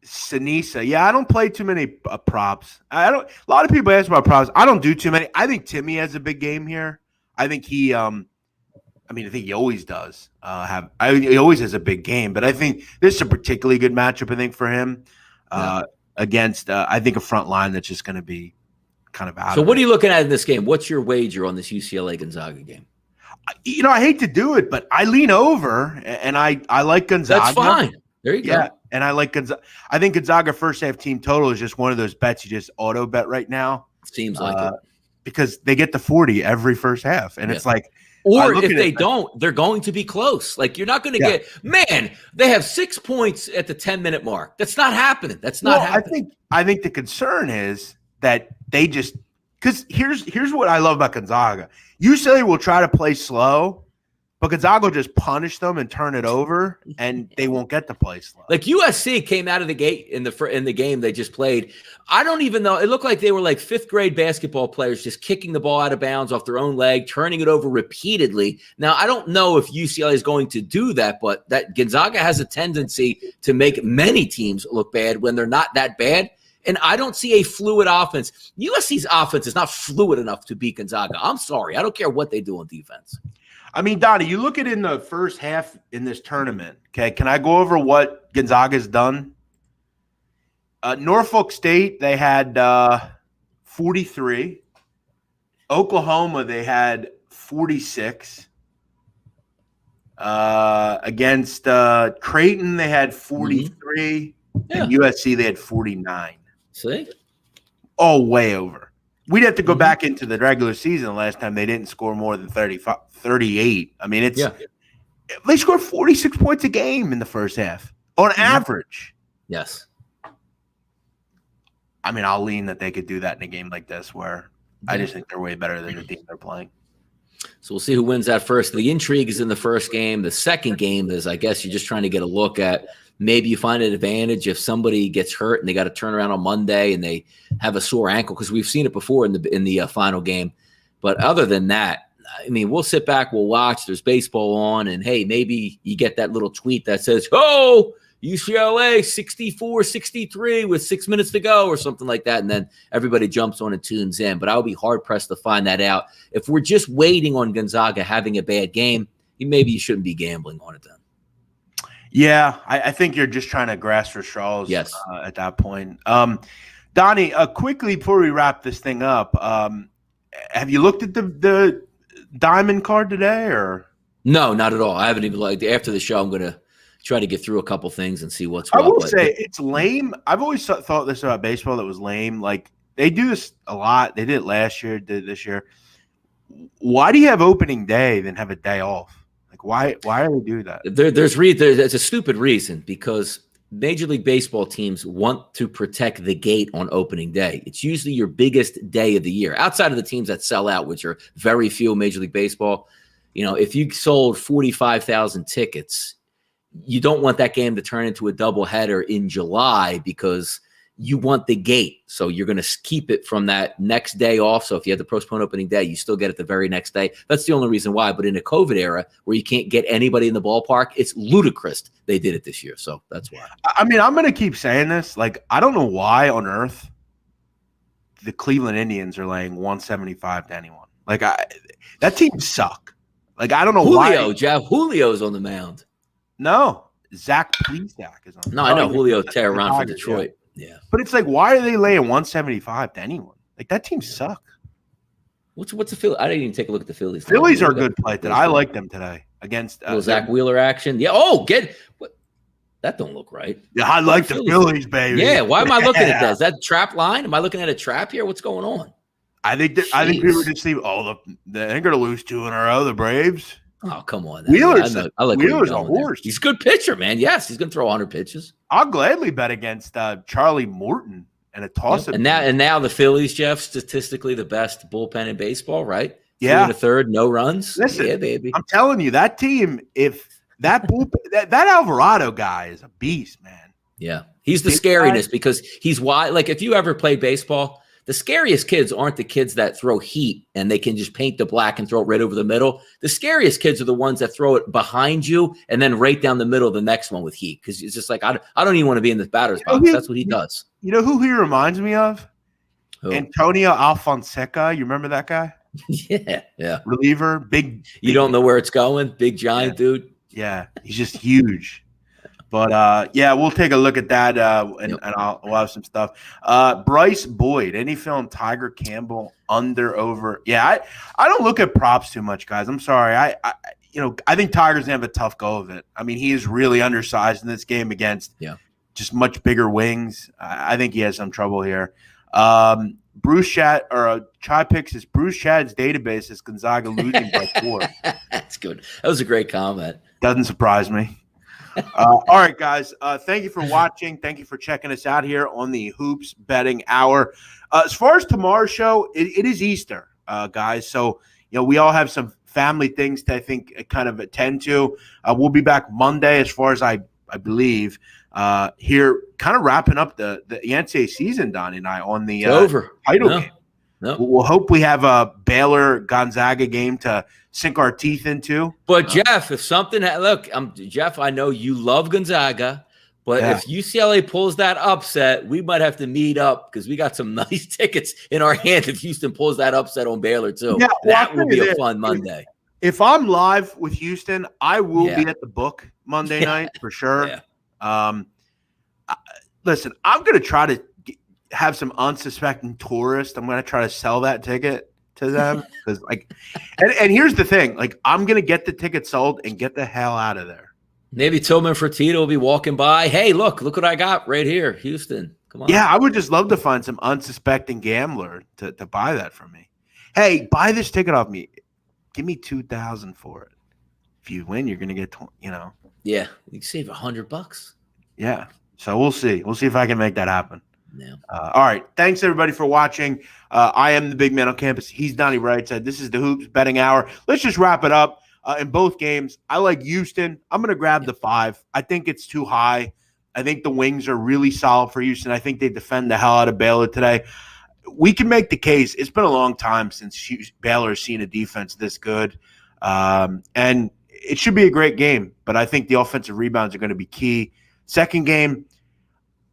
Sinisa. Yeah, I don't play too many props. A lot of people ask about props. I don't do too many. I think Timmy has a big game here. I think he I think he always does he always has a big game, but I think this is a particularly good matchup, I think, for him against, I think, a front line that's just going to be kind of out. So what are you looking at in this game? What's your wager on this UCLA Gonzaga game? I hate to do it, but I lean over, and I like Gonzaga. That's fine. There you go. Yeah, and I like Gonzaga. I think Gonzaga first half team total is just one of those bets you just auto bet right now. Seems like it. Because they get the 40 every first half, and it's like, or if they don't, they're going to be close. Like you're not going to get, man, they have 6 points at the 10-minute mark. That's not happening. That's not happening. I think the concern is that they just, because here's what I love about Gonzaga. UCLA will try to play slow, but Gonzaga will just punish them and turn it over, and they won't get to play slow. Like USC came out of the gate in the game they just played. I don't even know. It looked like they were like 5th grade basketball players just kicking the ball out of bounds off their own leg, turning it over repeatedly. Now, I don't know if UCLA is going to do that, but that Gonzaga has a tendency to make many teams look bad when they're not that bad. And I don't see a fluid offense. USC's offense is not fluid enough to beat Gonzaga. I'm sorry. I don't care what they do on defense. I mean, Donnie, you look at it in the first half in this tournament, okay? Can I go over what Gonzaga's done? Norfolk State, they had 43. Oklahoma, they had 46. Against Creighton, they had 43. And USC, they had 49. See? All way over. We'd have to go back into the regular season the last time they didn't score more than 38. I mean, they scored 46 points a game in the first half on average. Yes. I mean, I'll lean that they could do that in a game like this where I just think they're way better than the team they're playing. So we'll see who wins that first. The intrigue is in the first game. The second game is, I guess, you're just trying to get a look at maybe you find an advantage if somebody gets hurt and they got to turn around on Monday and they have a sore ankle, because we've seen it before in the final game. But other than that, I mean, we'll sit back, we'll watch. There's baseball on, and hey, maybe you get that little tweet that says, "Oh, UCLA 64-63 with 6 minutes to go," or something like that, and then everybody jumps on and tunes in. But I'll be hard pressed to find that out. If we're just waiting on Gonzaga having a bad game, maybe you shouldn't be gambling on it then. Yeah, I think you're just trying to grasp for straws at that point. Donnie, quickly before we wrap this thing up, have you looked at the diamond card today? Or no, not at all. I haven't even looked. After the show, I'm going to try to get through a couple things and see what's what. I will say it's lame. I've always thought this about baseball that was lame. Like they do this a lot. They did it last year, did it this year. Why do you have opening day then have a day off? Why do we do that? There's a stupid reason, because Major League Baseball teams want to protect the gate on opening day. It's usually your biggest day of the year, outside of the teams that sell out, which are very few in Major League Baseball. If you sold 45,000 tickets, you don't want that game to turn into a doubleheader in July, because you want the gate. So you're going to keep it from that next day off. So if you had the postpone opening day, you still get it the very next day. That's the only reason why. But in a COVID era where you can't get anybody in the ballpark, it's ludicrous they did it this year. So that's why. I mean, I'm going to keep saying this. Like, I don't know why on earth the Cleveland Indians are laying 175 to anyone. Like, that team suck. Like, I don't know why. Jeff Julio's on the mound. No. Zach Plesac is on. No, I know Julio tear around for Detroit. Yeah. But it's like, why are they laying 175 to anyone? Like, that team suck. What's the Phillies? I didn't even take a look at the Phillies. Phillies are a good play today. I like them today against Zach Wheeler action. Yeah. Oh, that don't look right. Yeah, I like the Phillies, baby. Yeah. Why am I looking at that? Is that trap line? Am I looking at a trap here? What's going on? I think people just see. Oh, they're going to lose 2 in a row. The Braves. Oh, come on. Wheeler's Wheeler's a horse. He's a good pitcher, man. Yes, he's going to throw 100 pitches. I'll gladly bet against Charlie Morton and a toss-up. And now the Phillies, Jeff, statistically the best bullpen in baseball, right? Yeah. 3 1/3, no runs. Listen, yeah, baby. I'm telling you, that team, if that bullpen, that Alvarado guy is a beast, man. Yeah. He's the scariness because he's wide. Like, if you ever play baseball, the scariest kids aren't the kids that throw heat and they can just paint the black and throw it right over the middle. The scariest kids are the ones that throw it behind you and then right down the middle of the next one with heat. Because it's just like, I don't even want to be in the batter's box. That's what he does. You know who he reminds me of? Who? Antonio Alfonseca. You remember that guy? Yeah. Reliever, big. You don't know where it's going? Big giant dude? Yeah, he's just huge. But, we'll take a look at that, and we'll have some stuff. Bryce Boyd, any film Tiger Campbell under, over? Yeah, I don't look at props too much, guys. I'm sorry. I think Tiger's going to have a tough go of it. I mean, he is really undersized in this game against just much bigger wings. I think he has some trouble here. Bruce Shad or Chai picks his Bruce Shad's database is Gonzaga losing by 4. That's good. That was a great comment. Doesn't surprise me. All right, guys. Thank you for watching. Thank you for checking us out here on the Hoops Betting Hour. As far as tomorrow's show, it is Easter, guys. So, we all have some family things to, I think, kind of attend to. We'll be back Monday, as far as I believe, here, kind of wrapping up the NCAA season, Donnie and I, on the title game. No. We'll hope we have a Baylor Gonzaga game to sink our teeth into. But Jeff, if something Jeff, I know you love Gonzaga, but if UCLA pulls that upset, we might have to meet up because we got some nice tickets in our hand if Houston pulls that upset on Baylor too. Yeah, that will be a fun Monday. If I'm live with Houston, I will be at the book Monday night for sure. Yeah. Listen, I'm going to try to have some unsuspecting tourists. I'm going to try to sell that ticket to them because, and here's the thing: I'm going to get the ticket sold and get the hell out of there. Maybe Tillman Fertitta will be walking by. Hey, look what I got right here, Houston. Come on. Yeah, I would just love to find some unsuspecting gambler to buy that from me. Hey, buy this ticket off me. Give me $2,000 for it. If you win, you're going to get, Yeah, you can save $100. Yeah. So we'll see. We'll see if I can make that happen. Yeah. All right. Thanks, everybody, for watching. I am the big man on campus. He's Donnie Rightside. This is the Hoops Betting Hour. Let's just wrap it up. In both games, I like Houston. I'm going to grab the 5. I think it's too high. I think the wings are really solid for Houston. I think they defend the hell out of Baylor today. We can make the case. It's been a long time since Baylor has seen a defense this good. And it should be a great game, but I think the offensive rebounds are going to be key. Second game,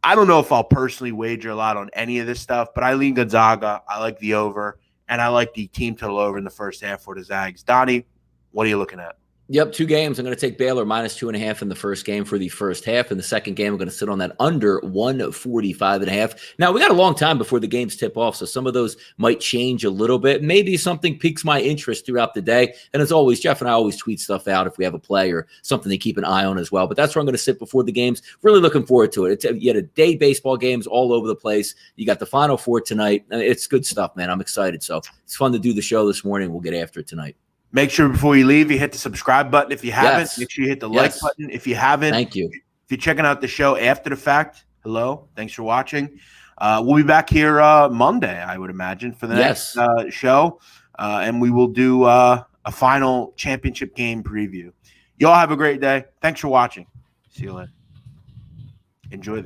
I don't know if I'll personally wager a lot on any of this stuff, but I lean Gonzaga. I like the over, and I like the team total over in the first half for the Zags. Donnie, what are you looking at? Yep, 2 games. I'm going to take Baylor -2.5 in the first game for the first half. In the second game, I'm going to sit on that under 145.5. Now, we got a long time before the games tip off, so some of those might change a little bit. Maybe something piques my interest throughout the day. And as always, Jeff and I always tweet stuff out if we have a play or something to keep an eye on as well. But that's where I'm going to sit before the games. Really looking forward to it. You had a day baseball games all over the place. You got the Final Four tonight. It's good stuff, man. I'm excited. So it's fun to do the show this morning. We'll get after it tonight. Make sure before you leave, you hit the subscribe button. If you haven't, make sure you hit the like button. If you haven't, thank you. If you're checking out the show after the fact, hello. Thanks for watching. We'll be back here Monday, I would imagine, for the next show. And we will do a final championship game preview. Y'all have a great day. Thanks for watching. See you later. Enjoy the